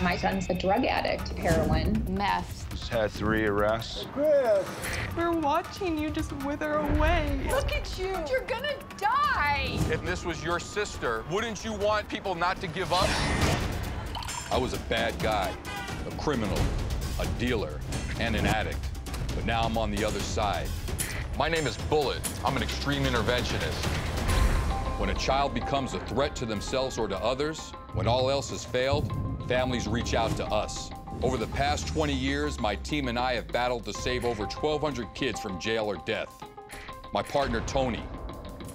My son's a drug addict, heroin, meth. He's had 3 arrests. Chris! We're watching you just wither away. Look at you! You're gonna die! If this was your sister, wouldn't you want people not to give up? I was a bad guy, a criminal, a dealer, and an addict. But now I'm on the other side. My name is Bullet. I'm an extreme interventionist. When a child becomes a threat to themselves or to others, when all else has failed, families reach out to us. Over the past 20 years, my team and I have battled to save over 1,200 kids from jail or death. My partner, Tony,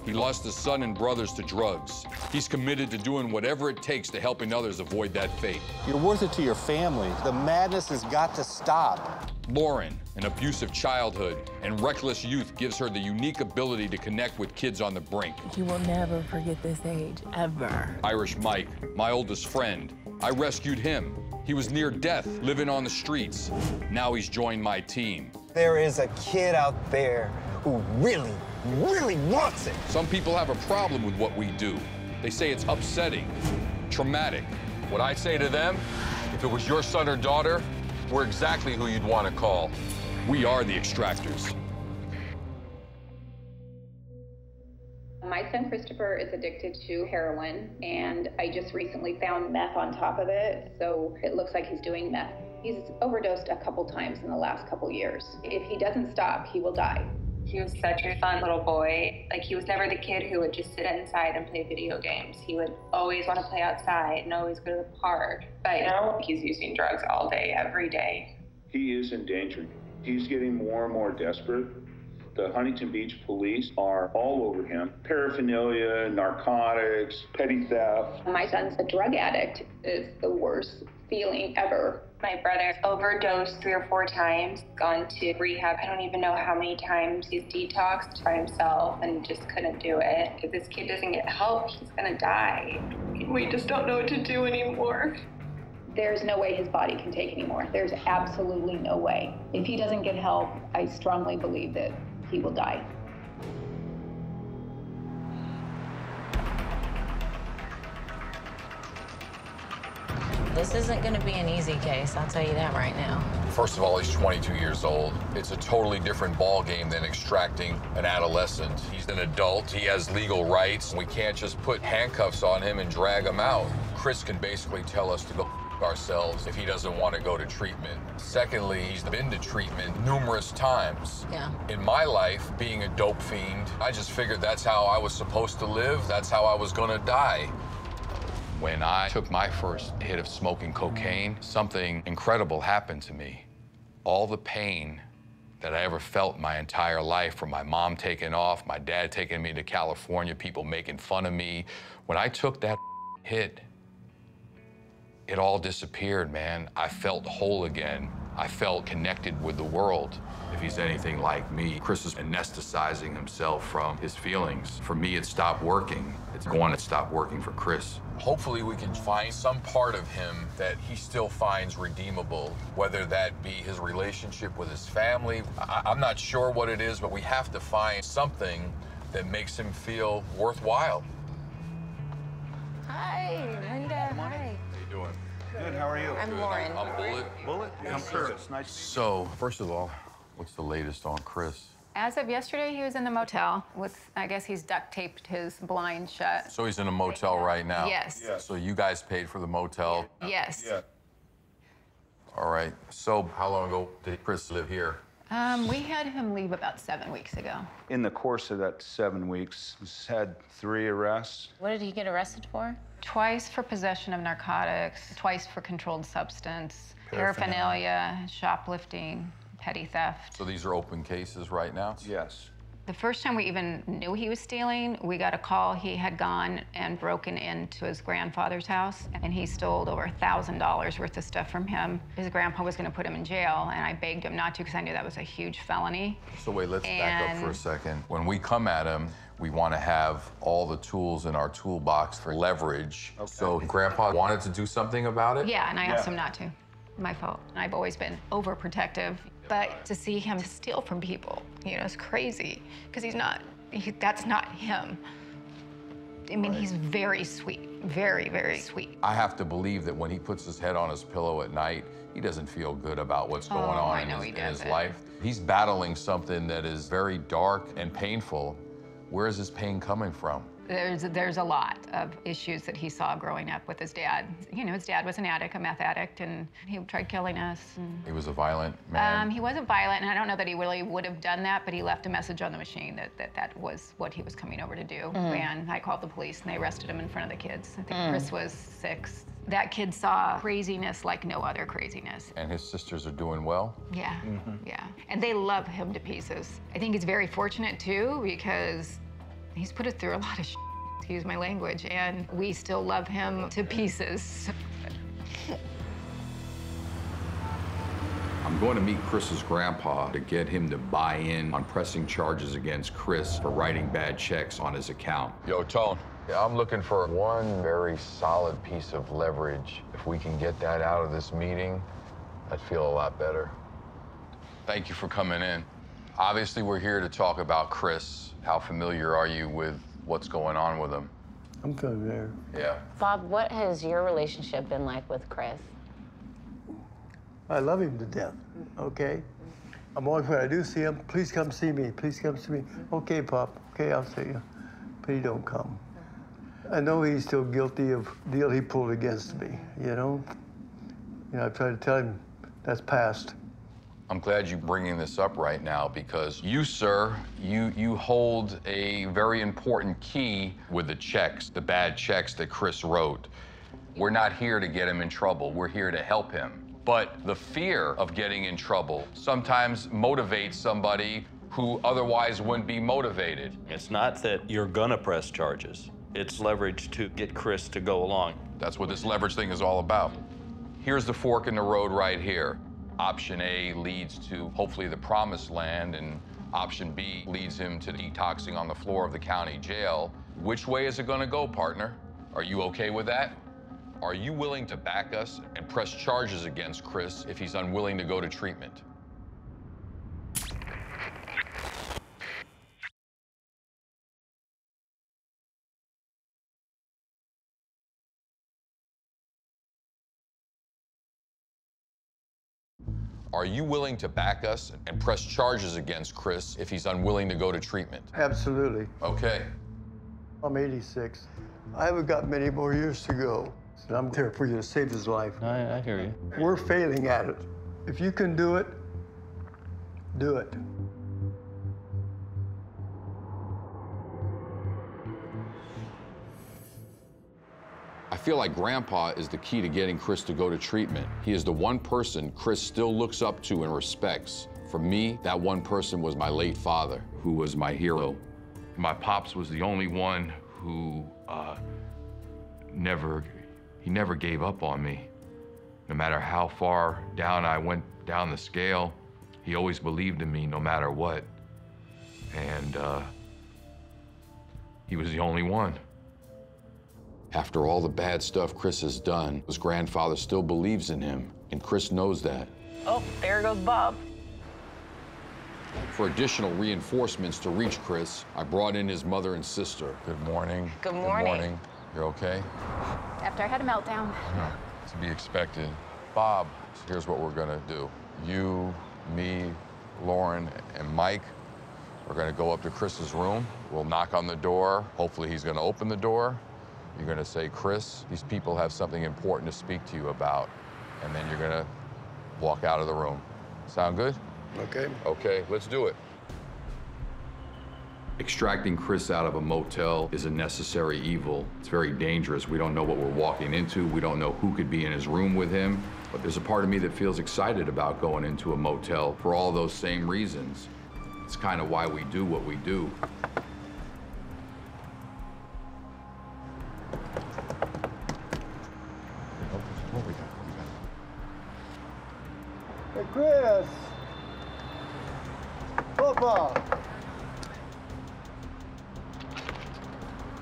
he lost his son and brothers to drugs. He's committed to doing whatever it takes to helping others avoid that fate. You're worth it to your family. The madness has got to stop. Lauren, an abusive childhood and reckless youth, gives her the unique ability to connect with kids on the brink. You will never forget this age, ever. Irish Mike, my oldest friend. I rescued him. He was near death, living on the streets. Now he's joined my team. There is a kid out there who really wants it. Some people have a problem with what we do. They say it's upsetting, traumatic. What I say to them, if it was your son or daughter, we're exactly who you'd want to call. We are the Extractors. My son Christopher is addicted to heroin, and I just recently found meth on top of it, so it looks like he's doing meth. He's overdosed a couple times in the last couple years. If he doesn't stop, he will die. He was such a fun little boy. Like, he was never the kid who would just sit inside and play video games. He would always want to play outside and always go to the park. But now he's using drugs all day, every day. He is in danger. He's getting more and more desperate. The Huntington Beach police are all over him. Paraphernalia, narcotics, petty theft. My son's a drug addict. It's the worst feeling ever. My brother overdosed 3 or 4 times, gone to rehab. I don't even know how many times he's detoxed by himself and just couldn't do it. If this kid doesn't get help, he's gonna die. We just don't know what to do anymore. There's no way his body can take anymore. There's absolutely no way. If he doesn't get help, I strongly believe that he will die. This isn't gonna be an easy case, I'll tell you that right now. First of all, he's 22 years old. It's a totally different ball game than extracting an adolescent. He's an adult, he has legal rights. We can't just put handcuffs on him and drag him out. Chris can basically tell us to go ourselves if he doesn't want to go to treatment. Secondly, he's been to treatment numerous times. Yeah. In my life, being a dope fiend, I just figured that's how I was supposed to live, that's how I was gonna die. When I took my first hit of smoking cocaine, something incredible happened to me. All the pain that I ever felt my entire life, from my mom taking off, my dad taking me to California, people making fun of me. When I took that hit, it all disappeared, man. I felt whole again. I felt connected with the world. If he's anything like me, Chris is anesthetizing himself from his feelings. For me, it stopped working. It's going to stop working for Chris. Hopefully we can find some part of him that he still finds redeemable, whether that be his relationship with his family. I'm not sure what it is, but we have to find something that makes him feel worthwhile. Hi, Linda, hi. How you doing? Good, how are you? I'm Lauren. I'm Bullet. Bullet? I'm Curtis. Nice to So, first of all, what's the latest on Chris? As of yesterday, he was in the motel with, I guess he's duct taped his blind shut. So he's in a motel right now? Yes. Yes. So you guys paid for the motel? Yes. Yeah. All right. So how long ago did Chris live here? We had him leave about 7 weeks ago. In the course of that 7 weeks, he's had 3 arrests. What did he get arrested for? Twice for possession of narcotics, twice for controlled substance, paraphernalia, shoplifting, petty theft. So these are open cases right now? Yes. The first time we even knew he was stealing, we got a call he had gone and broken into his grandfather's house, and he stole over $1,000 worth of stuff from him. His grandpa was gonna put him in jail, and I begged him not to because I knew that was a huge felony. So wait, let's back up for a second. When we come at him, we want to have all the tools in our toolbox for leverage. Okay. So Grandpa wanted to do something about it? Yeah, and I asked him not to. My fault. I've always been overprotective, but to see him steal from people, you know, it's crazy, because that's not him. I mean, he's very sweet, very, very sweet. I have to believe that when he puts his head on his pillow at night, he doesn't feel good about what's going on in his life. He's battling something that is very dark and painful. Where is his pain coming from? There's a lot of issues that he saw growing up with his dad. You know, his dad was an addict, a meth addict, and he tried killing us. And, he was a violent man? He wasn't violent, and I don't know that he really would have done that, but he left a message on the machine that was what he was coming over to do. And I called the police, and they arrested him in front of the kids. I think Chris was 6. That kid saw craziness like no other craziness. And his sisters are doing well? Yeah, yeah. And they love him to pieces. I think he's very fortunate, too, because he's put us through a lot of shit, excuse my language, and we still love him to pieces. I'm going to meet Chris's grandpa to get him to buy in on pressing charges against Chris for writing bad checks on his account. Yo, Tone, I'm looking for one very solid piece of leverage. If we can get that out of this meeting, I'd feel a lot better. Thank you for coming in. Obviously, we're here to talk about Chris. How familiar are you with what's going on with him? I'm familiar. Yeah. Bob, what has your relationship been like with Chris? I love him to death, okay? I'm always, when I do see him, please come see me, please come see me. Okay, Pop, okay, I'll see you. But he don't come. I know he's still guilty of the deal he pulled against me, you know? You know, I try to tell him that's past. I'm glad you're bringing this up right now because you, sir, you hold a very important key with the checks, the bad checks that Chris wrote. We're not here to get him in trouble. We're here to help him. But the fear of getting in trouble sometimes motivates somebody who otherwise wouldn't be motivated. It's not that you're gonna press charges. It's leverage to get Chris to go along. That's what this leverage thing is all about. Here's the fork in the road right here. Option A leads to hopefully the promised land, and option B leads him to detoxing on the floor of the county jail. Which way is it gonna go, partner? Are you okay with that? Are you willing to back us and press charges against Chris if he's unwilling to go to treatment? Are you willing to back us and press charges against Chris if he's unwilling to go to treatment? Absolutely. Okay. I'm 86. I haven't got many more years to go. And I'm there for you to save his life. I hear you. We're failing at it. If you can do it, do it. I feel like Grandpa is the key to getting Chris to go to treatment. He is the one person Chris still looks up to and respects. For me, that one person was my late father, who was my hero. My pops was the only one who never gave up on me. No matter how far down I went down the scale, he always believed in me no matter what. And he was the only one. After all the bad stuff Chris has done, his grandfather still believes in him, and Chris knows that. Oh, there goes Bob. For additional reinforcements to reach Chris, I brought in his mother and sister. Good morning. Good morning. Good morning. You're okay? After I had a meltdown. To be expected. Bob, here's what we're gonna do. You, me, Lauren, and Mike are gonna go up to Chris's room. We'll knock on the door. Hopefully he's gonna open the door. You're gonna say, Chris, these people have something important to speak to you about. And then you're gonna walk out of the room. Sound good? Okay. Okay, let's do it. Extracting Chris out of a motel is a necessary evil. It's very dangerous. We don't know what we're walking into. We don't know who could be in his room with him. But there's a part of me that feels excited about going into a motel for all those same reasons. It's kind of why we do what we do. Hey, Chris! Papa!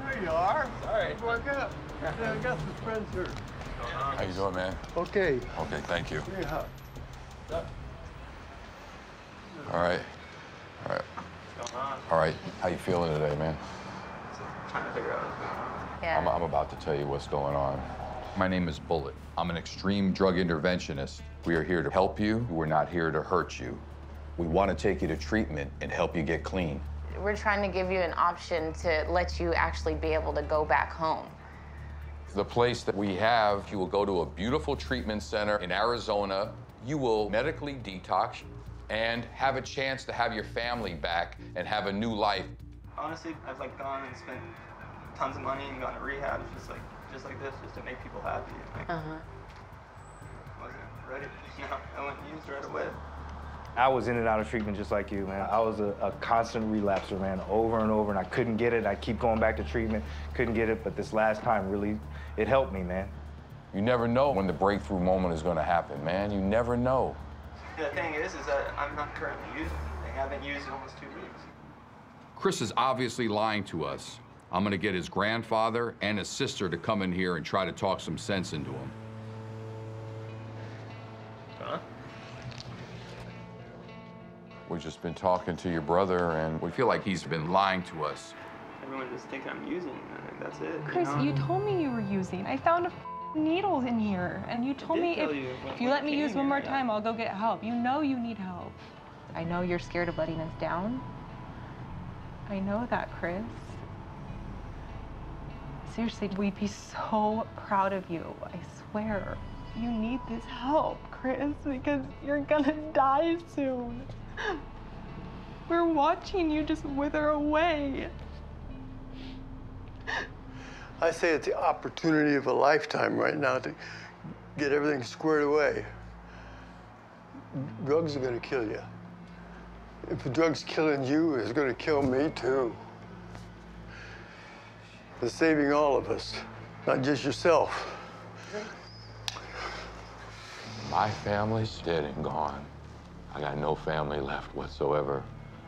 There you are. Sorry. Walk up. Yeah, I got some friends here. How you doing, man? Okay. Okay, thank you. Yeah. All right. All right. All right. How you feeling today, man? Trying to figure out Yeah. I'm about to tell you what's going on. My name is Bullet. I'm an extreme drug interventionist. We are here to help you. We're not here to hurt you. We want to take you to treatment and help you get clean. We're trying to give you an option to let you actually be able to go back home. The place that we have, you will go to a beautiful treatment center in Arizona. You will medically detox and have a chance to have your family back and have a new life. Honestly, I've like gone and spent tons of money and gone to rehab just like this, just to make people happy. Wasn't ready. No, I went and used right away. I was in and out of treatment just like you, man. I was a constant relapser, man, over and over, and I couldn't get it. I keep going back to treatment, couldn't get it, but this last time really, it helped me, man. You never know when the breakthrough moment is gonna happen, man. You never know. The thing is that I'm not currently using anything. I haven't used it almost 2 weeks. Chris is obviously lying to us. I'm gonna get his grandfather and his sister to come in here and try to talk some sense into him. Huh? We've just been talking to your brother, and we feel like he's been lying to us. Everyone just thinks I'm using it. I think that's it. Chris, you told me you were using. I found needles in here, and you told me if you let me use one more time, I'll go get help. You know you need help. I know you're scared of letting us down. I know that, Chris. Seriously, we'd be so proud of you. I swear. You need this help, Chris, because you're gonna die soon. We're watching you just wither away. I say it's the opportunity of a lifetime right now to get everything squared away. Drugs are gonna kill you. If the drug's killing you, it's gonna kill me too. It's saving all of us, not just yourself. My family's dead and gone. I got no family left whatsoever.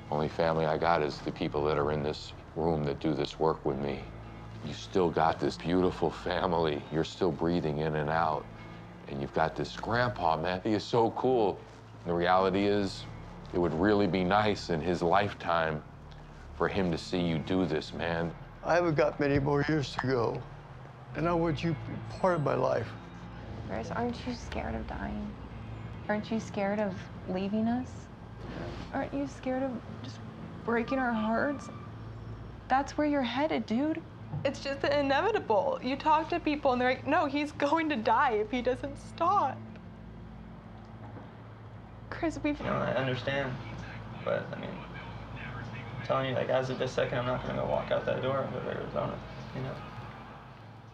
Only family I got is the people that are in this room that do this work with me. You still got this beautiful family. You're still breathing in and out. And you've got this grandpa, man. He is so cool. The reality is, it would really be nice in his lifetime for him to see you do this, man. I haven't got many more years to go, and I want you to be part of my life. Chris, aren't you scared of dying? Aren't you scared of leaving us? Aren't you scared of just breaking our hearts? That's where you're headed, dude. It's just inevitable. You talk to people and they're like, no, he's going to die if he doesn't stop. Chris, we've... You know, I understand, but I mean, I'm telling you, like, as of this second, I'm not gonna go walk out that door and go to Arizona, you know?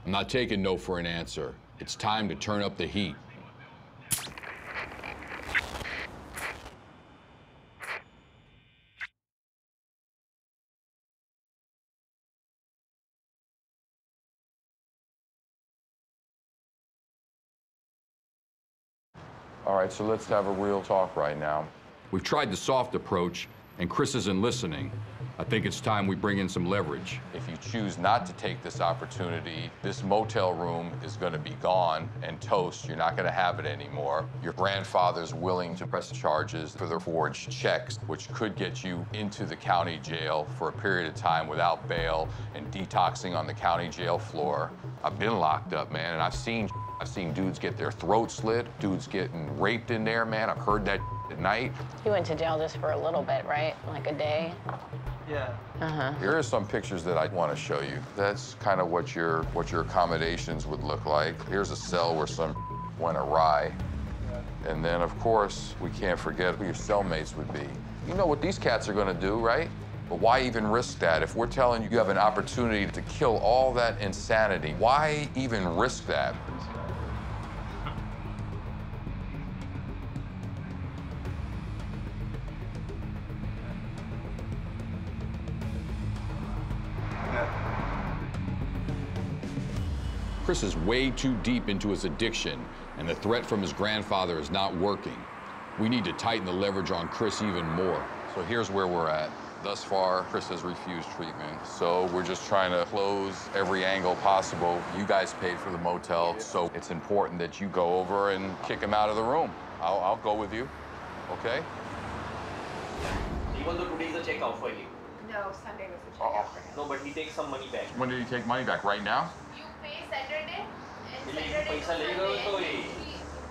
I'm not taking no for an answer. It's time to turn up the heat. All right, so let's have a real talk right now. We've tried the soft approach, and Chris isn't listening. I think it's time we bring in some leverage. If you choose not to take this opportunity, this motel room is gonna be gone and toast. You're not gonna have it anymore. Your grandfather's willing to press charges for the forged checks, which could get you into the county jail for a period of time without bail and detoxing on the county jail floor. I've been locked up, man, and I've seen dudes get their throat slit, dudes getting raped in there, man. I've heard that at night. You went to jail just for a little bit, right? Like a day? Yeah. Here are some pictures that I want to show you. That's kind of what your accommodations would look like. Here's a cell where some went awry. And then, of course, we can't forget who your cellmates would be. You know what these cats are going to do, right? But why even risk that? If we're telling you you have an opportunity to kill all that insanity, why even risk that? Chris is way too deep into his addiction, and the threat from his grandfather is not working. We need to tighten the leverage on Chris even more. So here's where we're at. Thus far, Chris has refused treatment, so we're just trying to close every angle possible. You guys paid for the motel, so it's important that you go over and kick him out of the room. I'll go with you, okay? Even though today is a checkout for you. No, No, Sunday was the checkout for him. No, but he takes some money back. When did he take money back? Right now? You pay Saturday, and Saturday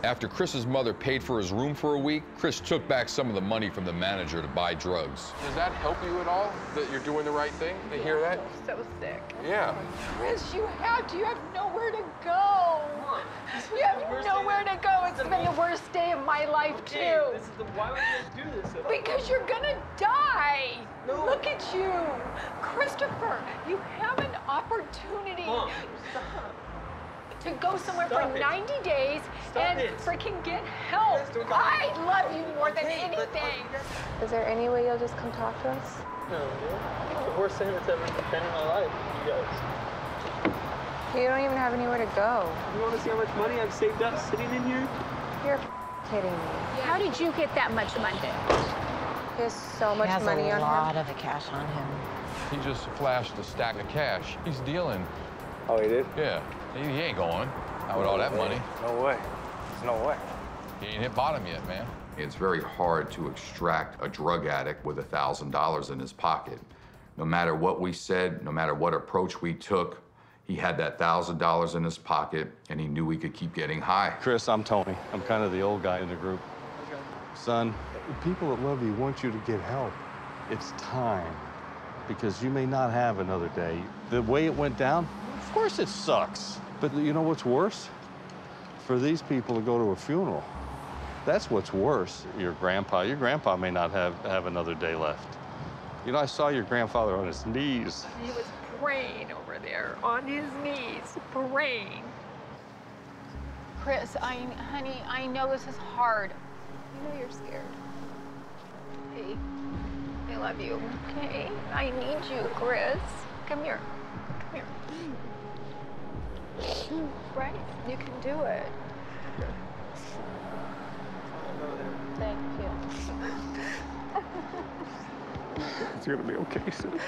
After Chris's mother paid for his room for a week, Chris took back some of the money from the manager to buy drugs. Does that help you at all, that you're doing the right thing? To hear that? so sick. Yeah. Chris, you have nowhere to go. You have nowhere to go. It's been the worst day of my life, too. Why would you do this? Because you're gonna die. No. Look at you. Christopher, you have an opportunity to go somewhere for 90 days and freaking get help. I love you more than anything. Is there any way you'll just come talk to us? No, dude. The worst thing that's ever been in my life, you guys. You don't even have anywhere to go. You want to see how much money I've saved up sitting in here? You're kidding me. How did you get that much money? He has so much money on him. He has a lot of cash on him. He just flashed a stack of cash. He's dealing. Oh, he did? Yeah. He ain't going. Not with all that money. No way. There's no way. He ain't hit bottom yet, man. It's very hard to extract a drug addict with $1,000 in his pocket. No matter what we said, no matter what approach we took, he had that $1,000 in his pocket, and he knew he could keep getting high. Chris, I'm Tony. I'm kind of the old guy in the group. Son, The people that love you want you to get help. it's time, because you may not have another day. The way it went down, of course it sucks. But you know what's worse? For these people to go to a funeral. That's what's worse. Your grandpa may not have another day left. You know, I saw your grandfather on his knees. He was praying over there, on his knees, praying. Chris, honey, I know this is hard. I know you're scared. Hey, I love you, okay? I need you, Chris. Come here. Come here. Right? You can do it. Thank you. It's gonna be okay, son.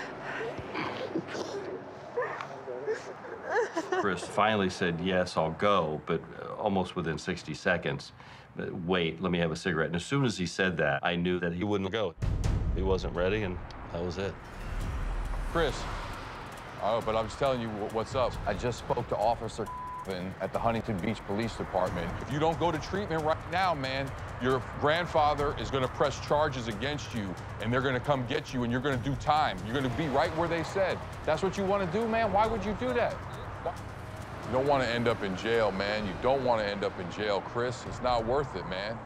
Chris finally said, yes, I'll go, but almost within 60 seconds, wait, let me have a cigarette. And as soon as he said that, I knew that he wouldn't go. He wasn't ready, and that was it. Chris. Oh, but I'm just telling you what's up. I just spoke to Officer at the Huntington Beach Police Department. If you don't go to treatment right now, man, your grandfather is gonna press charges against you, and they're gonna come get you, and you're gonna do time. You're gonna be right where they said. That's what you wanna do, man? Why would you do that? You don't wanna end up in jail, man. You don't wanna end up in jail, Chris. It's not worth it, man.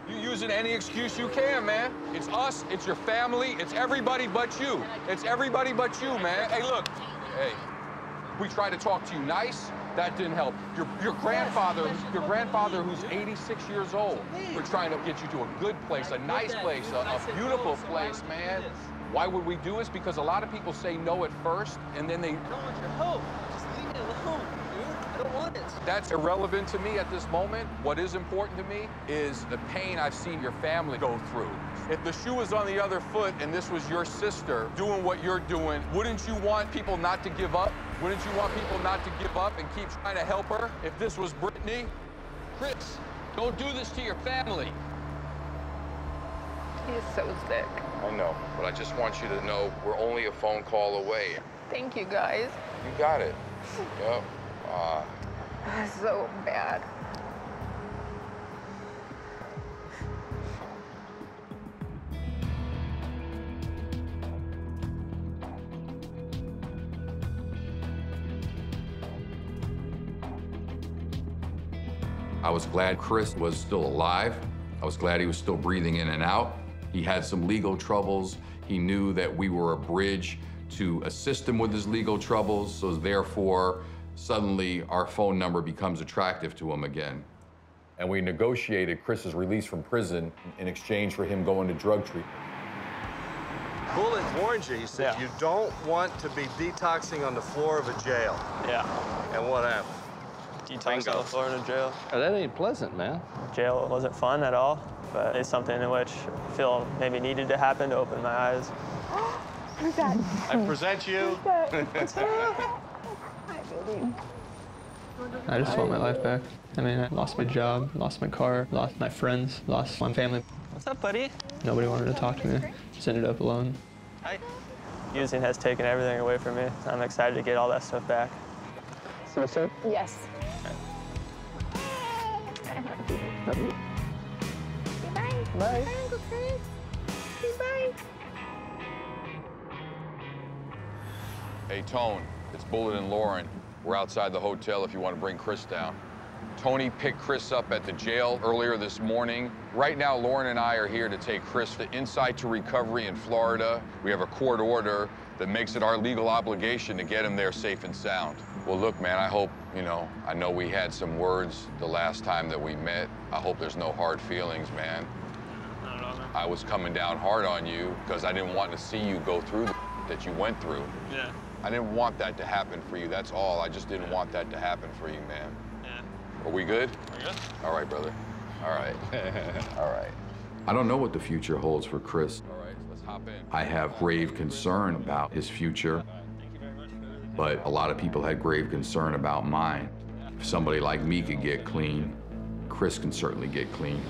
You're using any excuse you can, man. It's us, it's your family, it's everybody but you. It's everybody but you, man. Hey, look, hey, we tried to talk to you nice, that didn't help. Your grandfather who's 86 years old, we're trying to get you to a good place, a nice place, a beautiful place, man. Why would we do this? Because a lot of people say no at first, and then they... I don't want your help. Just leave me alone, dude. I don't want it. That's irrelevant to me at this moment. What is important to me is the pain I've seen your family go through. If the shoe was on the other foot and this was your sister doing what you're doing, wouldn't you want people not to give up? Wouldn't you want people not to give up and keep trying to help her? If this was Brittany? Chris, don't do this to your family. He's so sick. I know, but I just want you to know we're only a phone call away. Thank you, guys. You got it. Yep. So bad. I was glad Chris was still alive. I was glad he was still breathing in and out. He had some legal troubles. He knew that we were a bridge to assist him with his legal troubles, so therefore, suddenly our phone number becomes attractive to him again. And we negotiated Chris's release from prison in exchange for him going to drug treatment. Bullet warned you. He said you don't want to be detoxing on the floor of a jail. Yeah. And what happened? Detox on the floor in a jail. Oh, that ain't pleasant, man. Jail wasn't fun at all. but it's something in which I feel maybe needed to happen to open my eyes. Who's that? I present you. Hi, baby. I just want my life back. I mean, I lost my job, lost my car, lost my friends, lost my family. What's up, buddy? Nobody wanted to talk to me. Just ended up alone. Hi. Using has taken everything away from me. I'm excited to get all that stuff back. So, sir? Yes. Love you. Bye. Bye. Bye, Uncle Chris. Say bye. Hey, Tone, it's Bullet and Lauren. We're outside the hotel if you want to bring Chris down. Tony picked Chris up at the jail earlier this morning. Right now, Lauren and I are here to take Chris to Insight to Recovery in Florida. We have a court order that makes it our legal obligation to get him there safe and sound. Well, look, man, I hope, I know we had some words the last time that we met. I hope there's no hard feelings, man. I was coming down hard on you because I didn't want to see you go through the that you went through. Yeah. I didn't want that to happen for you, that's all. I just didn't want that to happen for you, man. Yeah. Are we good? We're good. All right, brother. All right. All right. I don't know what the future holds for Chris. All right, let's hop in. I have grave concern about his future, but a lot of people had grave concern about mine. If somebody like me could get clean, Chris can certainly get clean.